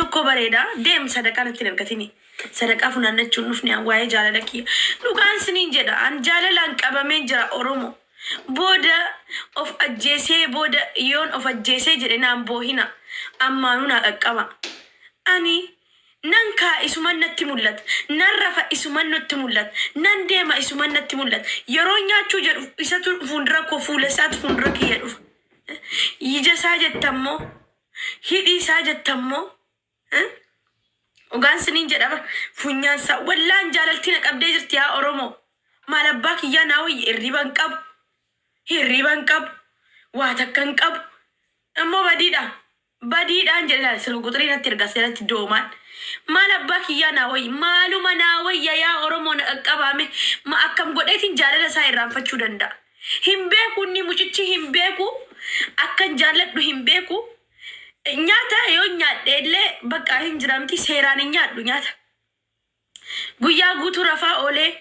tokko bareeda deem sadaqaa natti dargatini. Sadaqaa funaannachuun dhufne waa'ee jaalala kiyya. Dhugaan siniin jedha an jaalalaan qabamee jira Oromoo. Booda of ajjeesee booda yoon of ajjeesee jedhe naan boohina ammaanuu naa qaqqaba. Ani nan kaa isuman natti mul'ata. Nan rafa isuman natti mul'ata. Nan deema isuman natti mul'ata. Yeroo nyaachuu jedhu isatu fuuldura koo fuula isaatu fuuldura kiyya dhufa. Ija isaa jettammoo hidhii isaa jettammoo dhugaan siniin jedhama funyaan isaa wallaan jaalaltii na qabdee jirti yaa Oromoo. Maal abbaa kiyyaa naa wayya hirriban qabu. Hirriban qabu. Waa takkan qabu. Ammoo badiidhaan jedhe sirba quxirii natti ergaa seeratti doomaan. Maal abbaa kiyyaa naa wayya maaluma naa wayya yaa Oromoo na qaqqabaame ma akkam godheetiin jaalala isaa irraanfachuu danda'a. Hin beeku inni mucichi hin beeku akkan jaalladhu hin beeku. Nyaata yoo nyaadhe illee bakka hin jiramti seeraan hin nyaadhu nyaata. Guyyaa guutuu rafaa oolee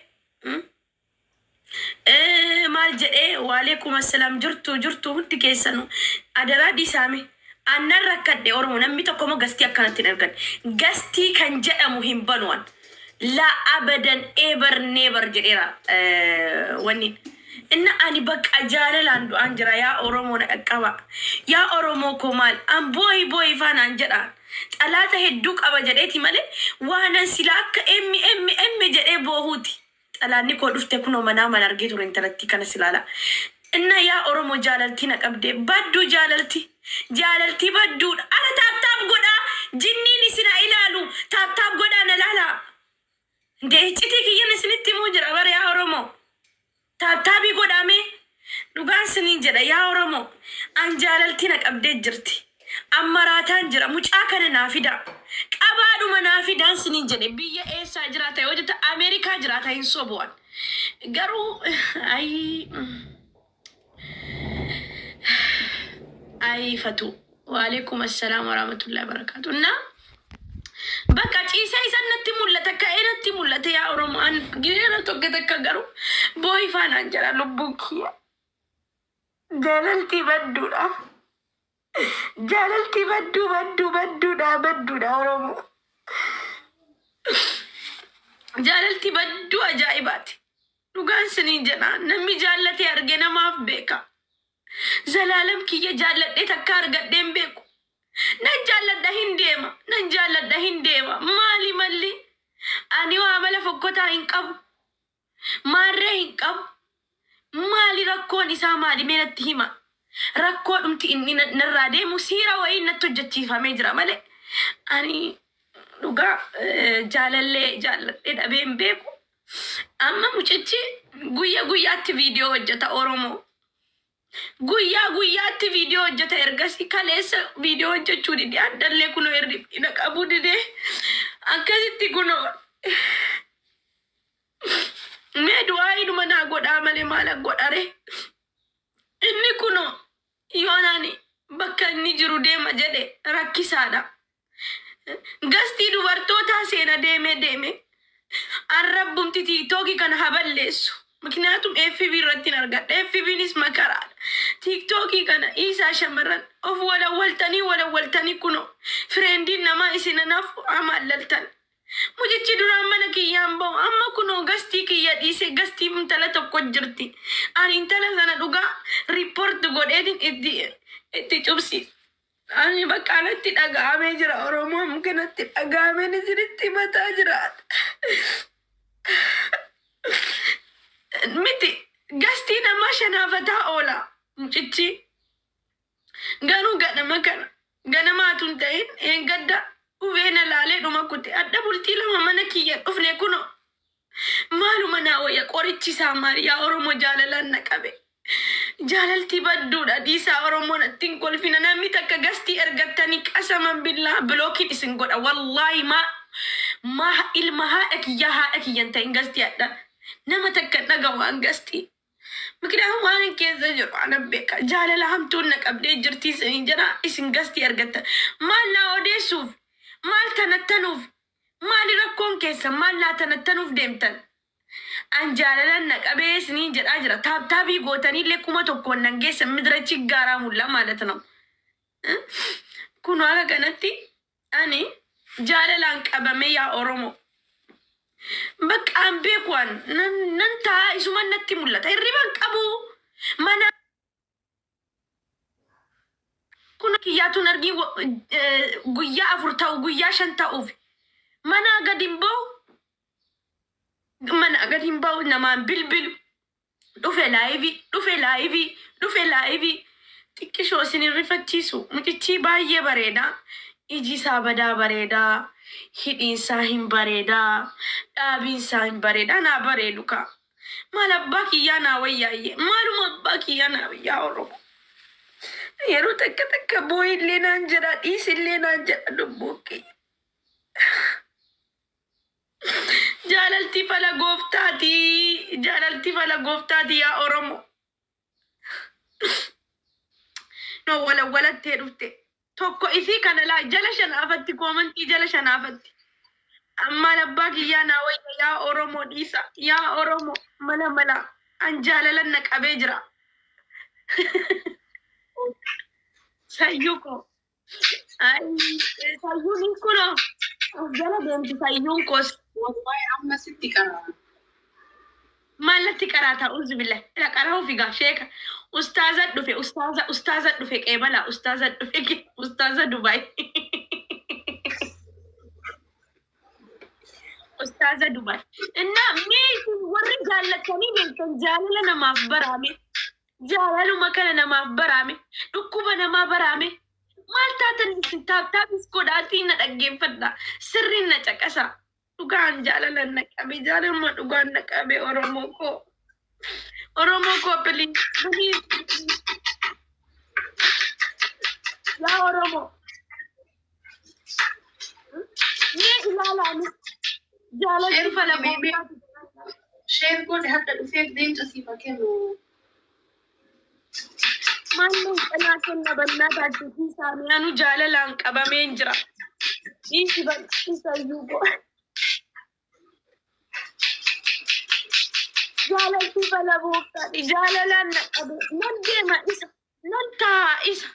maal jedhee waalaikum assalam jirtu hundi keessanu adaraa dhiisaame. Annan rakkadhe Oromoo namni tokko moo gastii akkanatti hin argan. Gastii kan jedhamu hin banuwan. La abadan ever never jedheera wanni. Inna ani bakka jaalalaan du'aan jira yaa Oromoo na qaqqaba. Yaa Oromoo koo maal an booyi faanaan jedhaan. Xalaata hedduu qaba jedheeti malee waanan sila akka emmi jedhee boohuuti. Xalaanni koo dhufte kunoo manaa mana argee ture intalatti kana silaala. Inna yaa Oromoo jaalaltii na qabdee badduu jaalaltii badduudha. Ara taaptaap godhaa jinniin isina ilaalu taaptaap godhaa na laala. Ndee citii kiyyan isinitti immoo jira bara yaa Oromoo. Taaptaabii godhame dhugaan siniin jedha yaa Oromoo. An jaalaltii na qabdee jirti. Ammaraataan jira mucaa kana naa fida. Qabaadhuma naa fidaan siniin jedhe biyya eessaa jiraata yoo jetta Ameerikaa jiraata hin sobu'an. Garuu fatu. Waalaikum assalam warahmatullahi wabarakatuh. Na bakka ciisaa isan natti mul'ata ka'ee natti mul'ata yaa Oromoo an gireera tokko takka garuu booyi faanaan jira lubbuun kiyya. Jaalaltii badduudha. Jaalaltii badduudha Oromoo. Jaalaltii badduu ajaa'ibaati. Dhugaan siniin jedha namni jaallatee arge namaaf beeka. Zalaalam kiyya jaalladhee takka argadheen beeku. Nan jaalladha hin deema. Maali malli? Ani waa mala fokkotaa hin qabu. Maarree hin qabu. Maali rakkoon isaa maali meenatti hima? Rakkoo dhumti inni narraa deemu siira wayii natti hojjechiifamee jira malee. Ani dhugaa jaalladhee dhabee hin beeku. Amma mucichi guyyaatti viidiyoo hojjeta Oromoo. Guyyaatti viidiyoo hojjeta ergasii kaleessa viidiyoo hojjechuu dide addallee kunoo hirribina qabuu dide akkasitti kunoo mee du'aa hidhuma naa godhaa malee maal godhare inni kunoo yoonaani bakka inni jiru deema jedhe rakkisaadha. Gastii dubartootaa seena deeme arrabbumti tiiktookii kana haballeessu. Maknaatum FB irratti argadha. FBnis makaraadha. TikTokii kana isaa shamarran of walawaltanii kuno friendiin nama isinanaaf amaalaltan. Mujichi duraan mana kiyyaan bahu amma kuno gastii kiyya dhiise gastii intala tokko jirti. Ani intala sana dhugaa report godheetiin itti cubsi. Ani bakkaanatti dhaga'amee jira Oromoo mukkanatti dhaga'ameen isinitti mataa jiraata. Miti gastii nama shanaafataa oola mucichi garuu ganamaatun ta'in eengadda uveena laalee dhuma kute adda bultii lama mana kiyya dhufne kuno maaluma naa wayya qorichisaa maariyaa Oromoo jaalalaan na qabe. Jaalaltii badduudha dhiisaa Oromoo nattiin kolfina namni takka gastii ergattanii qasaman billaa bilookiin isin godha wallaahi ma ilma haadha kiyyan ta'in gastii adda. Nama takka dhaga waan gastii. Maknaan waan keessa jiru ana beeka. Jaalala hamtuun na qabdee jirtii sanii jira isin gastii argattan. Maal naa odeessuuf? Maal tanattanuuf? Maali rakkoon keessa? Maal naa tanattanuuf deemtan? An jaalalan na qabee isiniin jedhaa jira. Taaptaabii gootanii illee kuma tokkoon nan geessa midirachi gaaraa mullaa maalata namu. Kun waaqa kanatti ani جاللان قبمي يا أورومو بك أم بيكوان ننتا إسمان نتي ملتا الربان قبو منا كنا كياتو نرجي قويا أفرتا وقويا شنتا أوفي منا قديم بو منا قديم بو نمان بلبلو dhufe laayivi xiqqishoo isin rifachiisu mucichi baay'ee bareeda iji isaa badaa bareeda hidhiinsaa hin bareeda dhaabiinsaa hin bareeda naa bareedu ka maal abbaa kiyyaa naa wayyaayye maaluma abbaa kiyyaa naa wayyaa oromo yeroo takka boo'illee naan jedha dhiisillee naan jedha lubbuu kiyya jaalalti fala gooftaati yaa oromo no walatti dhufte tokko isii kana laa jala shanaafatti koomantii jala shanaafatti amma labbaa kiyyaa naa wayya yaa oromo dhiisa yaa oromo mala an jaalalan na qabee jira sayyuko sayyuun kuno jala deemti sayyuun kos wallahi amma sitti qaraa مالتي قراتا أعوذ بالله لا قراه في غاشيك أستاذة دفي أستاذة دفي قبلا أستاذة دفي أستاذة دبي أستاذة دبي إن مين ورجال لكني من كنجال لنا ما برامي جالو مكاننا ما برامي ركوبنا ما برامي مالتا تنتاب سكوداتي نتأجيب فدا سرنا تكسا Dugaan jaalalan naqabe jaalaluma dhugaan naqabe Oromoo koo please yaa Oromoo mee ilaalaani jaalalli fala boobiyyaati sheer godhe hadda dhufeef deemtu siifa kennu maallee qanaa kenna bannaa taattii saamiyaanu jaalalaan qabameen jira dhiisi barsiisayyuu koo jaalalti fala booftaadhi jaalalaan naqabe nan deema isa nan taa isa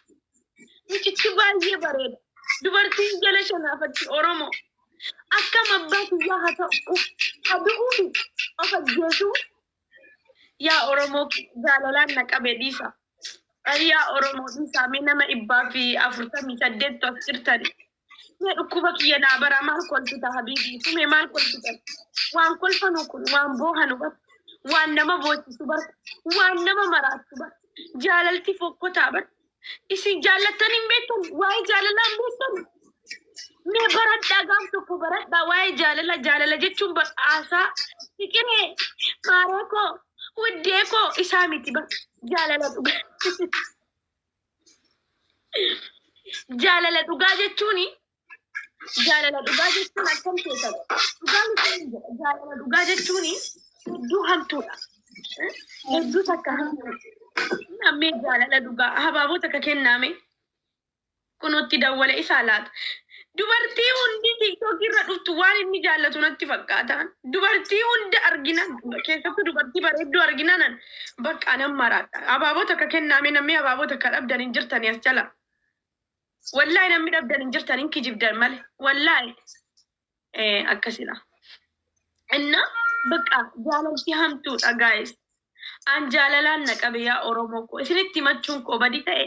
mucichi baay'ee bareeda dubartiin jala shanaafatti Oromoo akkam abbaa kiyyaa haa ta'u hadu'uufi of ajjeesu yaa Oromoo jaalalaan naqabe dhiisa yaa Oromoo dhiisaa mee nama 148 as jirtani mee dhukkuba kiyya naa bara maal kolfita habiibii tume maal kolfita waan kolfanu kun waan boohanu bat waan nama boosisu bar waan nama maraatu bar jaalalti fokkotaa bar isin jaallattan hin beektan waa'ee jaalalaan beektan mee baradhaa gaaf tokko baradhaa waa'ee jaalala jechuun badhaasaa siqiree maaree koo wuddee koo isaa miti bar jaalala dhugaa jaalala dhugaa jechuuni akkam keessan jaalala dhugaa jechuuni hedduu hamtuudha hedduu takka nammee jaalala dhugaa habaaboo takka kennaame kunutti dawwala isaa laata dubartii hundi tiktookii irra dhuftu waan inni jaallatu natti fakkaatan dubartii hunda arginan keessattuu dubartii bareedduu arginanan bakka anan maraadha habaaboo takka kennaame nammee habaaboo takka dhabdan hin jirtani as jala wallahi namni dhabdan hin jirtani hin kijibdan male wallahi akkasina inna bakka jaalalti hamtuudha guys an jaalalaan naqabe yaa Oromoo koo isinitti himachuun koo badi ta'e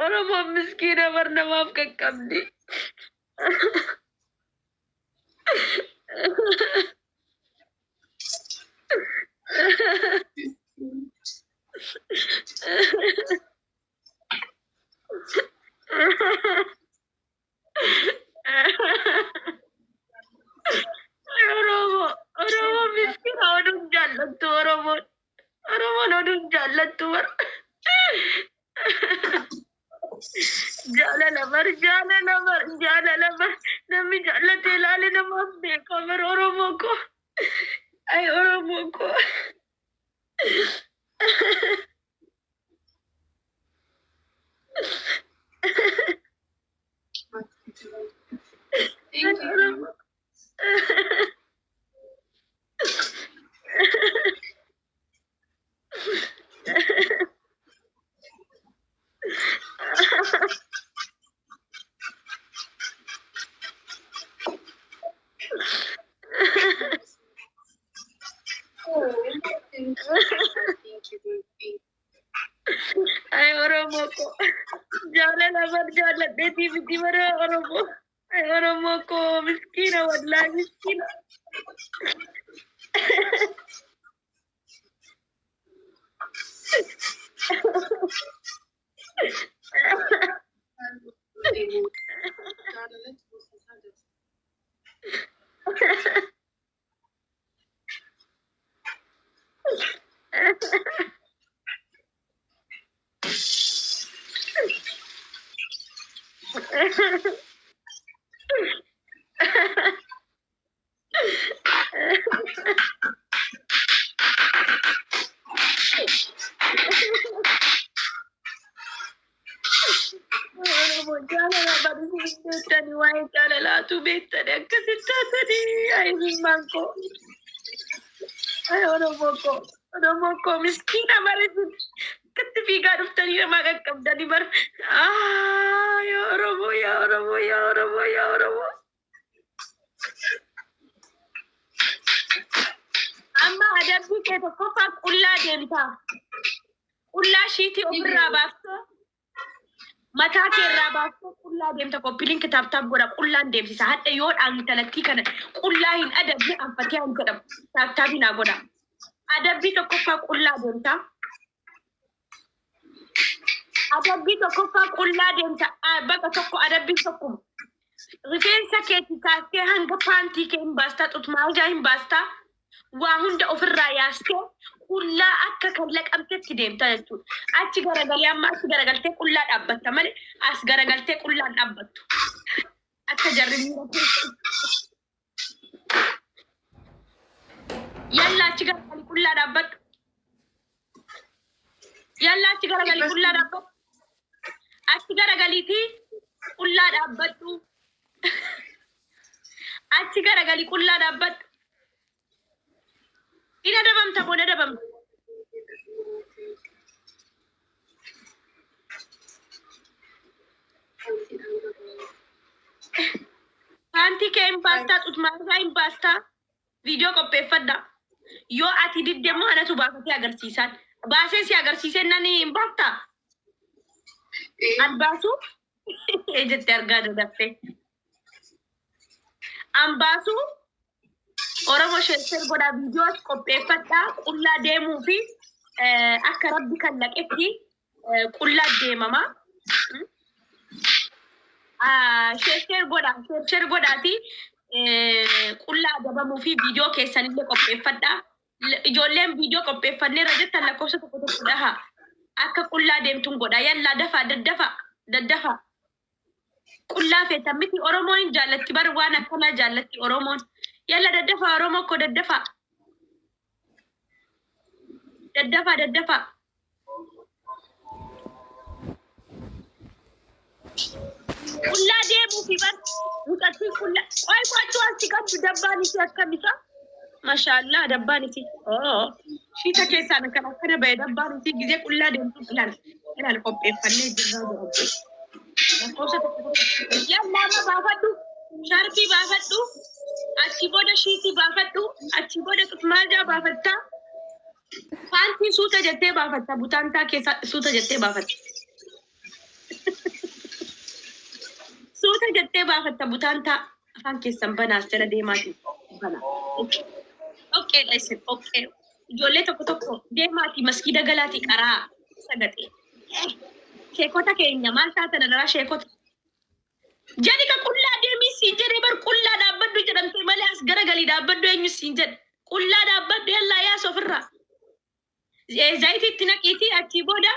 Oromoo miskiina barnamaaf qaqqabdi. جعلتي لالنا ما في كاميرا أورموكو أي أورموكو أي أورموكو جعل لبر جعل بيتي بيتي مرة أورمو أي أورموكو مسكينة والله مسكينة Tani waa'ee jaalalaatu beektani akkasitti taatanii ayi manko Oromoo koo miskiina bareedu akkatti fiigaa dhuftanii namaa qaqqabdanii bar yaa Oromoo yaa Oromoo yaa Oromoo yaa Oromoo amma adabbii kee tokkoffaa qullaa deemtaa qullaa shiitii ofirraa baaftee mataa keerraa baaftee qullaa deemta koppiliin kitaabtaaf godha qullaan deemsisa hadha yoo dhaantalatti kana qullaa hin adabni anfatee hin godhamu kitaabtaafi naa godha adabbii tokkoffaa qullaa deemta adabbii tokkoffaa qullaa deemta bakka tokko adabbii tokko rifeensa keetti kaastee hanga paantii kee hin baastaa xutmaajaa hin baastaa waa hunda ofirraa yaastee qullaa akka kan laqamtetti deemta jechuudha. Achi garagalee amma achi garagaltee qullaa dhaabbatta malee as garagaltee qullaan dhaabbattu. Akka jarri miira yalla achi garagalii qullaa dhaabbattu. Yalla achi garagalii qullaa dhaabbattu. Achi garagaliitii qullaa dhaabbattu. Achi garagalii qullaa dhaabbattu. Ina dabamta boda dabamta. Panti ke impasta utmasa impasta video qopheeffadha. Yoo ati diddemmo anatu baafatee agarsiisan. Baasee si agarsiisee nani impasta. Anbaasu ejette argaa dadafte. Anbaasu Oromoo sheesser godha videos qopheeffadha qullaa deemuu fi akka rabbi kan laqetti qullaa deemama. Sheesser godhaati qullaa adabamuu fi video keessanillee qopheeffadha. Ijoolleen video qopheeffannee rajattan lakkoofsa tokko tokko dhaha akka qullaa deemtuun godha yalla daddafa qullaa feetan miti Oromoon jaallatti bar waan akkanaa jaallatti Oromoon. Yalla daddafa Oromoo ko daddafa qullaa deemuu fi bar mutatti qullaa qoy qochuu asi qabdu dabbaan isi akkamisa mashallah dabbaan isi shiita keessaan kan akkana bahe dabbaan isi gizee qullaa deemtu ilal qopheeffannee jirraa jira lakkoofsa tokko yalla amma baafadhu sharpii baafadhu achi boda shiitii baafadhu achi boda tutmaaja baafatta paantii suuta jettee baafatta butaantaa keessa suuta jettee baafatta suuta jettee baafatta butaantaa afaan keessan banaas jala deemaati bana okay listen okay ijoollee tokko deemaati maskiida galaati qaraa sagate sheekota keenya maal taatan irraa sheekota jadi ka qullaa deemii si jedhee bar qullaa dhaabbaddu jedhamte malee as garagalii dhaabbaddu eenyu siin jedhe qullaa dhaabbaddu yallaa yaa sofirraa zayitii itti naqiitii achii booda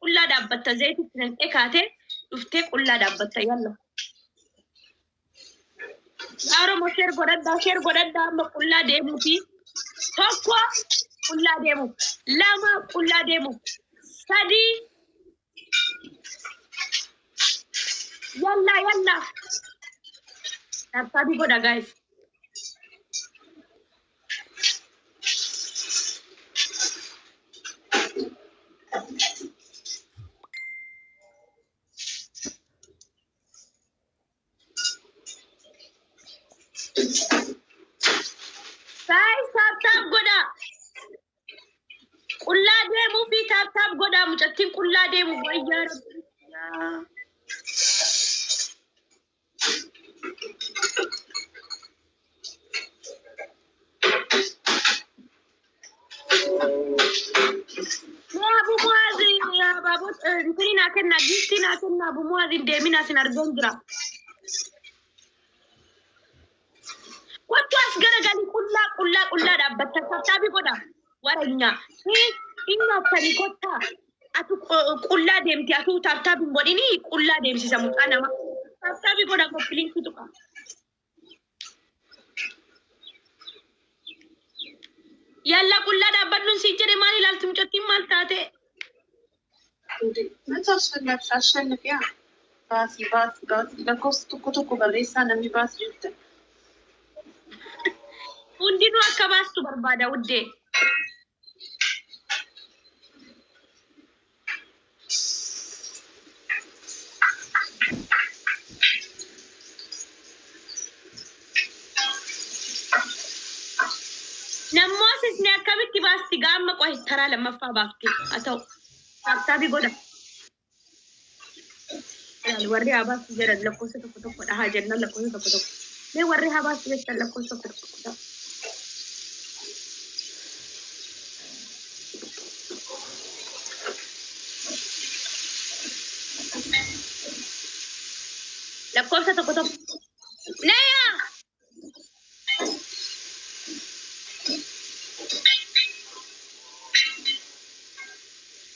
qullaa dhaabbatta zayitii itti naqee kaatee dhuftee qullaa dhaabbatta yalla Oromo share godadda amma qulla deemu fi tokko qulla deemu lama qulla deemu sadi yalla sabi goda guys guys tap goda qulla deemu fi tap goda mucattin qulla deemu wayya يا بابا انتينا كنا جيتنا كنا بموازين ديمينا سنرجون جرا وتواس غرغالي كلها دابت تابي قدا ورنيا إنا تنيكوتا أتو كلها ديمتي أتو تابي موديني كلها ديمسي سمو أنا ما تابي قدا كوبلين كتوكا يلا كلها دابت نسيجري مالي لالتم جتي مال تاتي ما تصل عشان فيها باسي لكوست كتوكو بريسا نمي باس جدا وندينو أكباستو بربادا ودي نموسس نكمل كباستي قام قوي ترى لما فاباكي أتو تابي قدا يعني وريها باس جرد لكوسة كتوكو ده هاجرنا لكوسة كتوكو ليه وريها باس جرد لكوسة كتوكو لكوسة كتوكو نيا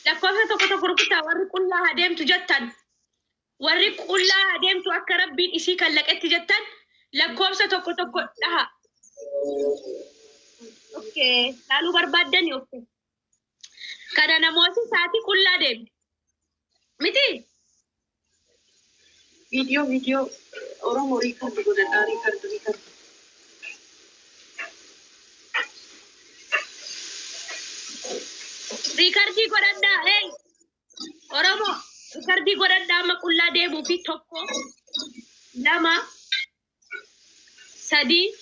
لكوسة كتوكو ركتا وري كلها ديمتو جتن وري كلها ديمتو أكرب بين إشي كلك إتجتن لكوسة كتوكو لها اوكي قالوا بربادني اوكي كان انا موسي ساعتي كلها ديم متي فيديو أورومو ريكارد قدا ريكارد ريكاردي قدا هاي أورومو ريكاردي قدا ما كلها ديم في توكو لما سدي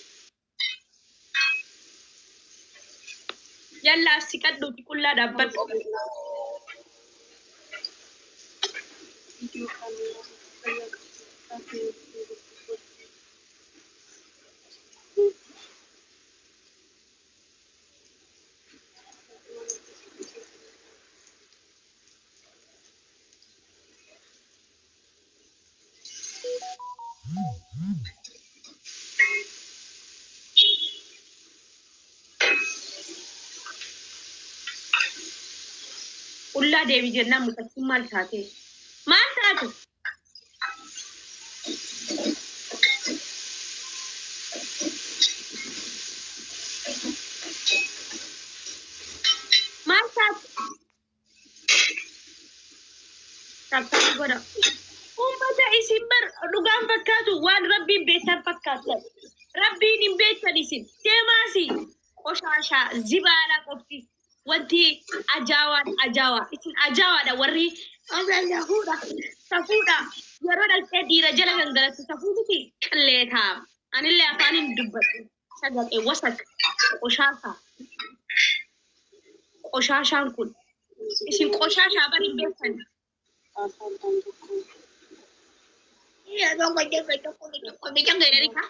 يلا سكدو كلها دبت فيديو كلها ديم جنة متكلم مال ساتي ما ساتي ما ساتي تابتي قدا أمتا إسمبر رقام فكاتو وان ربي بيتر فكاتو ربي نبيتر إسم تيماسي قشاشا زبالة قفتي وانتي أجاوة إسم أجاوة دا وري أنا يهودا سفودا يرودا الكدي رجلا غنغلت سفودتي كليتها أنا اللي أفاني ندبت سجل وسط قشاشا كل إسم قشاشا بني بيتر يا دong quay chơi cho con đi cho người này đi hả?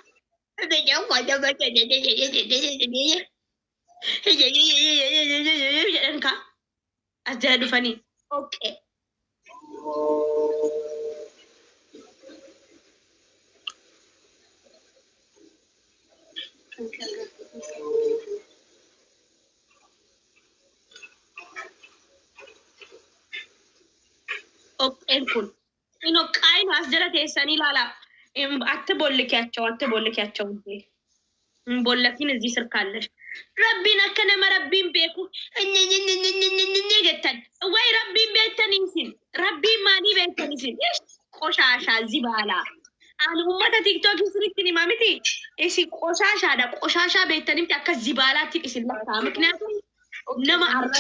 Đi cháu gọi cho người chơi vậy hả? Aja du Fani. Okay. Okay, cool. Ino kain as jala teessanii ilaala. أتبول لك يا تشو بولكين زي سركالش ربنا كنا ما ربين بيكو جتن وي ربين بيتن ينسين ربين ماني بيتن ينسين قشاشا زبالة أنا أمتا تيك توك يسرقتني مامتي إيسي قشاشا دا قشاشا بيتن يمتي أكا زبالة تيك إسي الله تامك ناتو نما عرف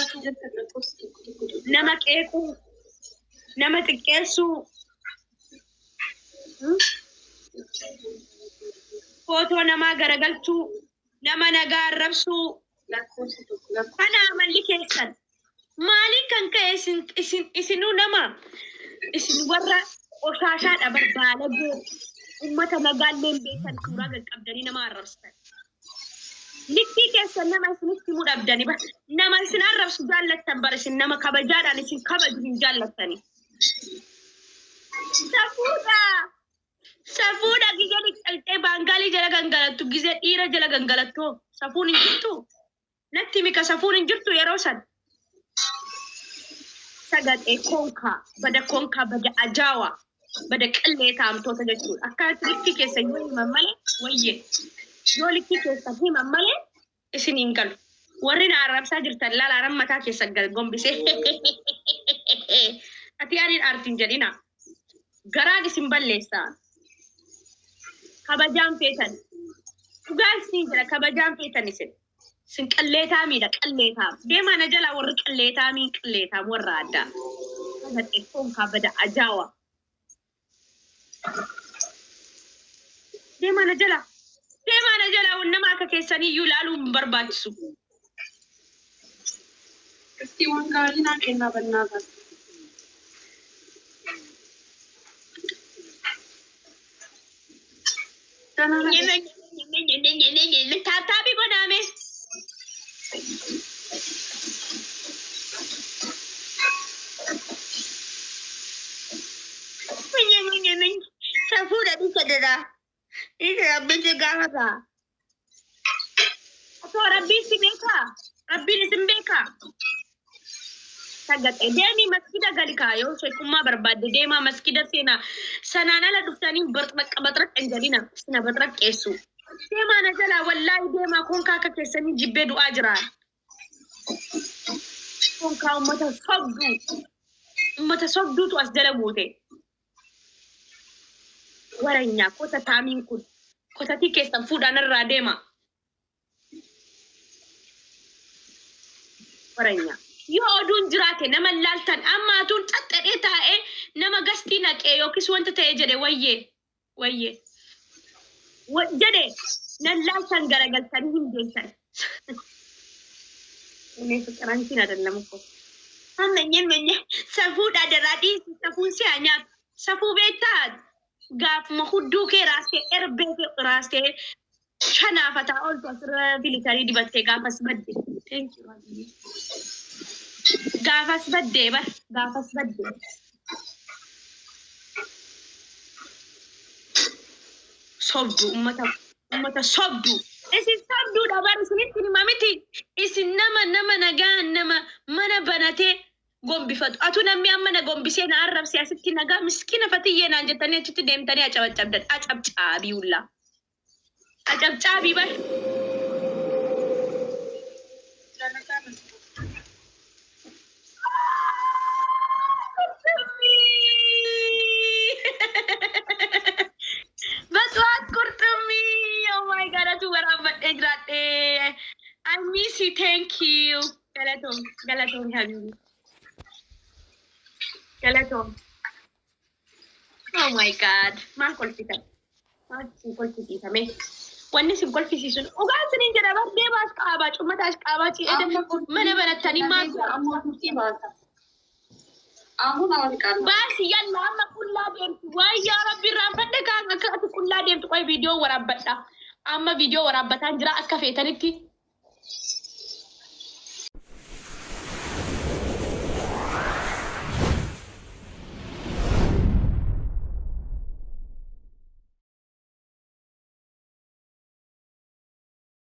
نما كيكو نما تكيسو فوتو نما غرغلتو نما نغار ربسو أنا عمل كيسن مالي كان كيسن إسنو نما إسن ورا وشاشات أبر بالغ أمتا نغالين بيتن كورا قبداني نما عربستان نكتي كيسن نما سنكتي مود أبداني با نما سن عربسو جالتن برسن نما كبجادا نسن كبجين جالتني Safuudha gizeni qaltee baangaali jala gangalattu gizee dhiira jala gangalattu safuun hin jirtu natti mika safuun hin jirtu yeroo san sagadee konkaa bada ajaawa bada qallee taamtoota jechuudha akka likki keessa yoo himan malee wayyee yoo likki keessa himan malee isin hin galu warri na arrabsaa jirtan laalaaran mataa keessa gombisee ati yaaniin aartiin jedhina garaan isin balleessaa kabajaan feetan dhugaan siin jira kabajaan feetan isin qalleetaa miidha qalleetaa deemaa na jala warri qalleetaa warra addaa sagadee konkaa bada ajaawa deemaa na jala nama akka keessanii iyyuu ilaaluu hin barbaachisu. Isti waan gaarii naa kennaa bannaataa. Tatapi godame. Safuudha bisa dada. Ini Rabbi segala. Atau Rabbi si beka. Rabbi ni simbeka. Sagat edeni masjida galikayo shekumma barbade dema masjida sena sanana la duftani batrak enjarina sina batrak kesu dema najala wallahi dema kon kaka kesani jibbe du ajra kon ka ummata sabdu to asdala bote waranya ko ta tamin kun ko ta tike san fudanar radema waranya yo odun jirate nama laltan amma tun tattade tae nama gasti na ke yo kis wanta tae jade wayye jade na laltan garagaltan hindintan ne karantina dallam ko amma nyenye safu da radi safu si anya safu beta gaf mahuddu ke raste erbe ke raste chana fata all tasra military dibatte gafas badde thank you gafas badde sobdu ummata sobdu isin sobdu dabar isinitti mamiti isin nama nagaan nama mana banate gombifatu atu namni amma na gombisee na arrabsi asitti nagaa miskina fatiyye naan jettanii achitti deemtanii acabcaabii bar oh my god, atu warabat egrate. I miss you, thank you. Galatom, habibi. Galatom. Oh my god, man kolfita. Me. Wanni sim kolfisisun. Ogaan sinin jira barde baas qaaba, cummataas qaaba ci ede mana baratani ma amma kurti baata. Amma awal kan. Baas yalla amma kulla deemtu. Way ya rabbi rabbadda kan akka atu kulla deemtu qoy video warabadda. Amma video warabbatan jira akka feetanitti